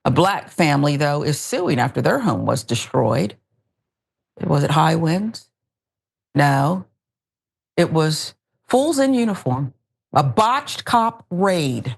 A black family, though, is suing after their home was destroyed. Was it high winds? No, it was fools in uniform. A botched cop raid,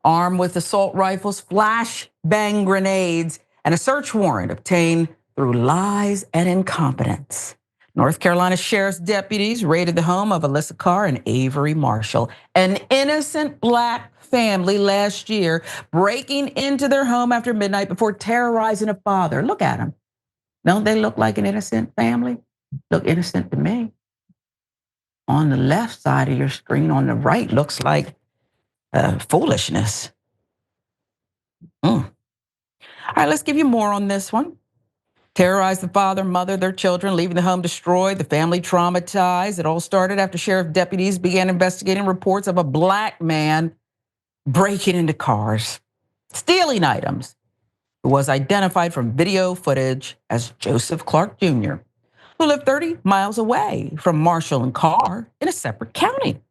armed with assault rifles, flash bang grenades, and a search warrant obtained through lies and incompetence. North Carolina Sheriff's deputies raided the home of Alyssa Carr and Avery Marshall, an innocent black family last year, breaking into their home after midnight before terrorizing a father. Look at them. Don't they look like an innocent family? Look innocent to me. On the left side of your screen, on the right, looks like foolishness. All right, let's give you more on this one. Terrorized the father, mother, their children, leaving the home destroyed, the family traumatized. It all started after sheriff deputies began investigating reports of a black man breaking into cars, stealing items, who was identified from video footage as Joseph Clark Jr., who lived 30 miles away from Marshall and Carr in a separate county.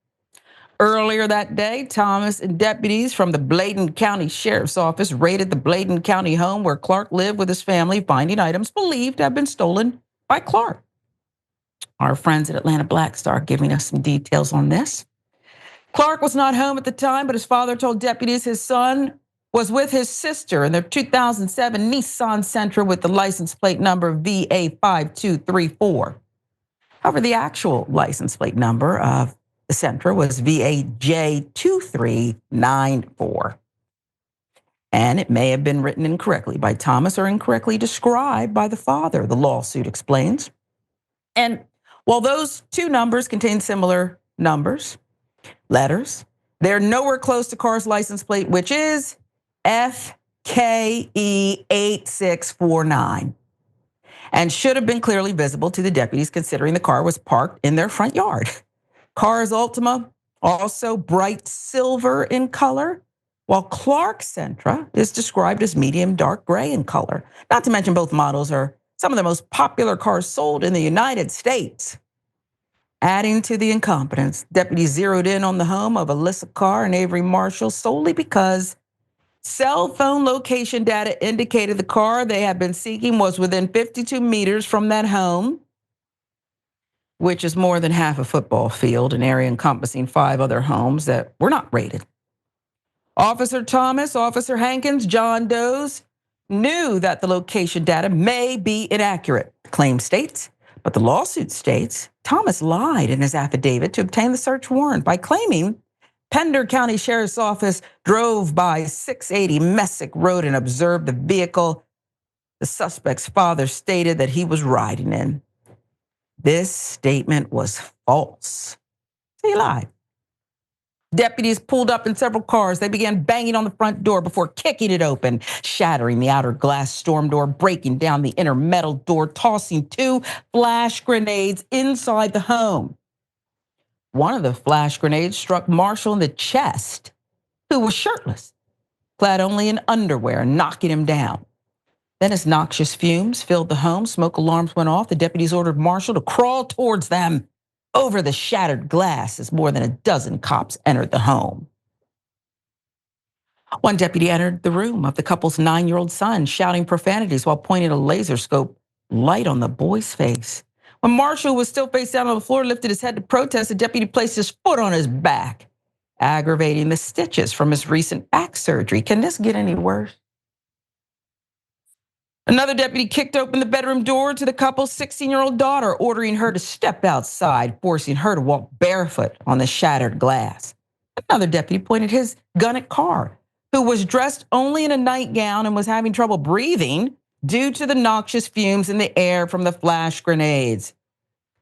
Earlier that day, Thomas and deputies from the Bladen County Sheriff's Office raided the Bladen County home where Clark lived with his family, finding items believed to have been stolen by Clark. Our friends at Atlanta Black Star giving us some details on this. Clark was not home at the time, but his father told deputies his son was with his sister in their 2007 Nissan Sentra with the license plate number VA5234. However, the actual license plate number of the Sentra was VAJ2394. And it may have been written incorrectly by Thomas or incorrectly described by the father, the lawsuit explains. And while those two numbers contain similar numbers, letters, they're nowhere close to Carr's license plate, which is FKE8649, and should have been clearly visible to the deputies considering the car was parked in their front yard. Carr's Altima, also bright silver in color, while Clark's Sentra is described as medium dark gray in color. Not to mention both models are some of the most popular cars sold in the United States. Adding to the incompetence, deputies zeroed in on the home of Alyssa Carr and Avery Marshall solely because cell phone location data indicated the car they had been seeking was within 52 meters from that home, which is more than half a football field, an area encompassing 5 other homes that were not raided. Officer Thomas, Officer Hankins, John Doe's knew that the location data may be inaccurate, the claim states, but the lawsuit states Thomas lied in his affidavit to obtain the search warrant by claiming Pender County Sheriff's Office drove by 680 Messick Road and observed the vehicle the suspect's father stated that he was riding in. This statement was false. So he lied. Deputies pulled up in several cars. They began banging on the front door before kicking it open, shattering the outer glass storm door, breaking down the inner metal door, tossing 2 flash grenades inside the home. One of the flash grenades struck Marshall in the chest, who was shirtless, clad only in underwear, knocking him down. Then as noxious fumes filled the home, smoke alarms went off. The deputies ordered Marshall to crawl towards them over the shattered glass as more than a dozen cops entered the home. One deputy entered the room of the couple's 9-year-old son, shouting profanities while pointing a laser scope light on the boy's face. When Marshall was still face down on the floor, lifted his head to protest, the deputy placed his foot on his back, aggravating the stitches from his recent back surgery. Can this get any worse? Another deputy kicked open the bedroom door to the couple's 16-year-old daughter, ordering her to step outside, forcing her to walk barefoot on the shattered glass. Another deputy pointed his gun at Carr, who was dressed only in a nightgown and was having trouble breathing due to the noxious fumes in the air from the flash grenades.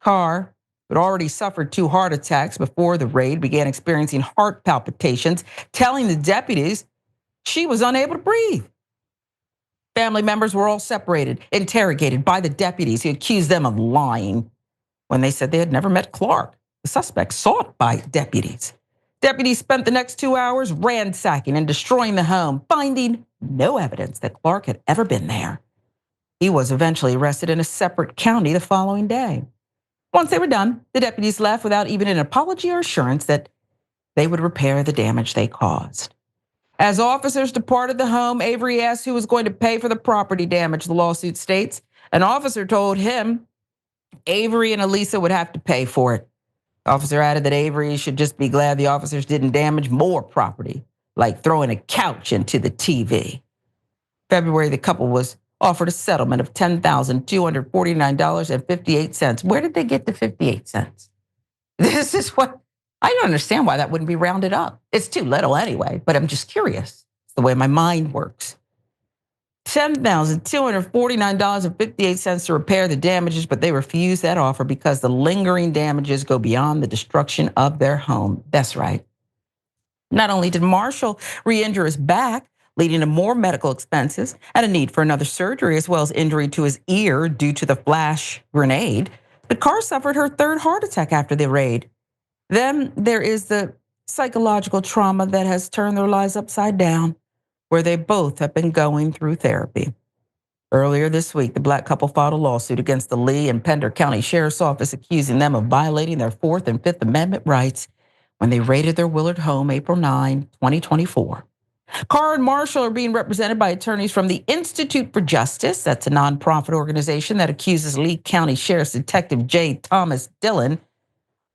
Carr, who had already suffered 2 heart attacks before the raid, began experiencing heart palpitations, telling the deputies she was unable to breathe. Family members were all separated, interrogated by the deputies who accused them of lying when they said they had never met Clark, the suspect sought by deputies. Deputies spent the next 2 hours ransacking and destroying the home, finding no evidence that Clark had ever been there. He was eventually arrested in a separate county the following day. Once they were done, the deputies left without even an apology or assurance that they would repair the damage they caused. As officers departed the home, Avery asked who was going to pay for the property damage, the lawsuit states. An officer told him Avery and Elisa would have to pay for it. The officer added that Avery should just be glad the officers didn't damage more property, like throwing a couch into the TV. February, the couple was offered a settlement of $10,249.58. Where did they get the 58 cents? This is what, I don't understand why that wouldn't be rounded up. It's too little anyway, but I'm just curious. It's the way my mind works. $10,249.58 to repair the damages, but they refused that offer because the lingering damages go beyond the destruction of their home. That's right. Not only did Marshall re-injure his back, leading to more medical expenses and a need for another surgery, as well as injury to his ear due to the flash grenade, but Carr suffered her third heart attack after the raid. Then there is the psychological trauma that has turned their lives upside down, where they both have been going through therapy. Earlier this week, the Black couple filed a lawsuit against the Lee and Pender County Sheriff's Office, accusing them of violating their Fourth and Fifth Amendment rights when they raided their Willard home April 9, 2024. Carr and Marshall are being represented by attorneys from the Institute for Justice. That's a nonprofit organization that accuses Lee County Sheriff's Detective J. Thomas Dillon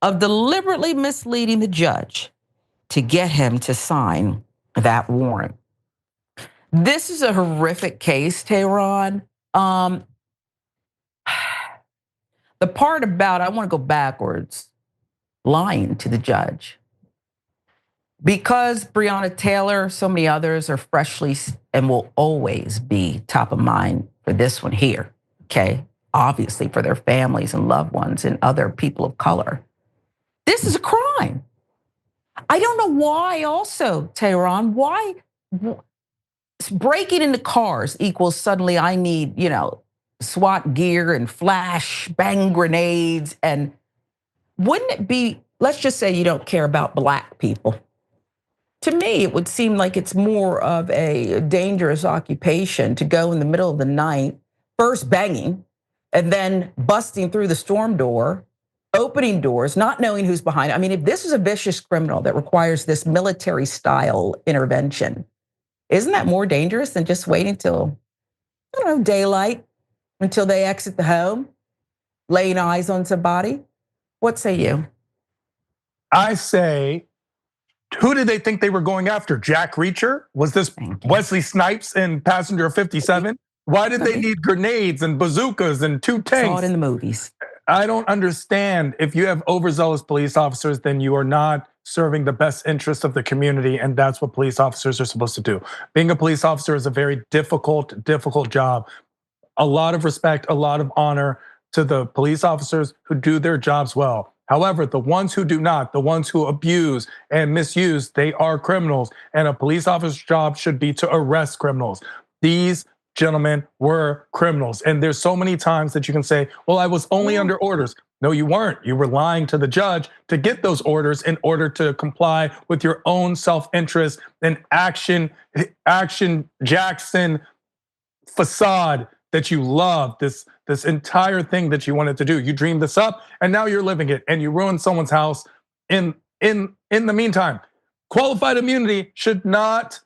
of deliberately misleading the judge to get him to sign that warrant. This is a horrific case, Tehran. The part about, I want to go backwards, lying to the judge. Because Breonna Taylor, so many others are freshly and will always be top of mind for this one here, okay? Obviously for their families and loved ones and other people of color. This is a crime. I don't know why also, Tehran, why breaking into cars equals suddenly I need, SWAT gear and flash bang grenades. And wouldn't it be, let's just say you don't care about Black people. To me, it would seem like it's more of a dangerous occupation to go in the middle of the night, first banging, and then busting through the storm door, opening doors, not knowing who's behind it. I mean, if this is a vicious criminal that requires this military style intervention, isn't that more dangerous than just waiting till, daylight, until they exit the home, laying eyes on somebody? What say you? I say, who did they think they were going after? Jack Reacher? Was this Wesley Snipes in Passenger 57? Why did they need grenades and bazookas and 2 tanks? Saw it in the movies. I don't understand. If you have overzealous police officers, then you are not serving the best interest of the community, and that's what police officers are supposed to do. Being a police officer is a very difficult job. A lot of respect, a lot of honor to the police officers who do their jobs well. However, the ones who do not, the ones who abuse and misuse, they are criminals, and a police officer's job should be to arrest criminals. These gentlemen were criminals, and there's so many times that you can say, well, I was only under orders. No, you weren't. You were lying to the judge to get those orders in order to comply with your own self-interest and Action Jackson facade that you love, this entire thing that you wanted to do. You dreamed this up and now you're living it, and you ruined someone's house in the meantime. Qualified immunity should not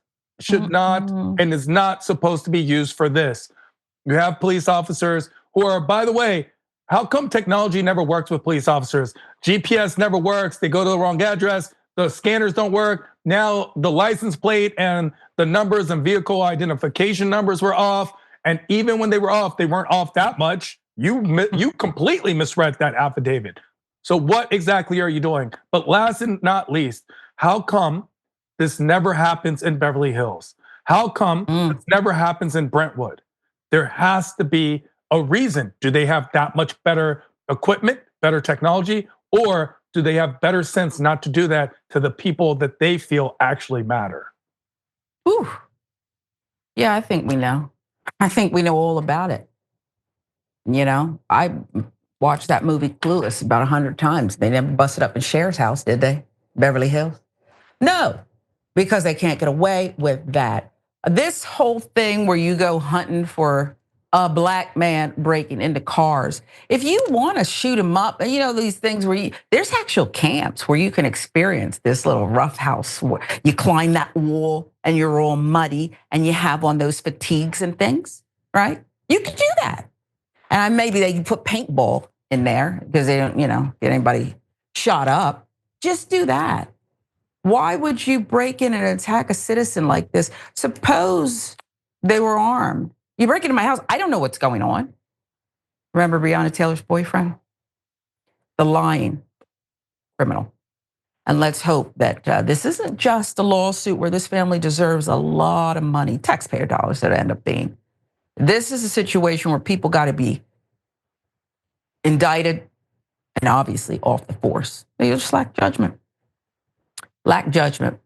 and is not supposed to be used for this. You have police officers who are, by the way, how come technology never works with police officers? GPS never works, they go to the wrong address, the scanners don't work. Now the license plate and the numbers and vehicle identification numbers were off. And even when they were off, they weren't off that much. You completely misread that affidavit. So what exactly are you doing? But last and not least, how come this never happens in Beverly Hills? How come this never happens in Brentwood? There has to be a reason. Do they have that much better equipment, better technology, or do they have better sense not to do that to the people that they feel actually matter? Ooh. Yeah, I think we know. I think we know all about it. I watched that movie Clueless about 100 times. They never busted up in Cher's house, did they? Beverly Hills? No, because they can't get away with that. This whole thing where you go hunting for a Black man breaking into cars. If you want to shoot him up, these things where there's actual camps where you can experience this little rough house where you climb that wall and you're all muddy and you have on those fatigues and things, right? You can do that. And maybe they can put paintball in there because they don't, get anybody shot up. Just do that. Why would you break in and attack a citizen like this? Suppose they were armed. You break into my house, I don't know what's going on. Remember Breonna Taylor's boyfriend? The lying criminal. And let's hope that this isn't just a lawsuit where this family deserves a lot of money, taxpayer dollars that end up being. This is a situation where people got to be indicted and obviously off the force. They just lack judgment. Lack judgment.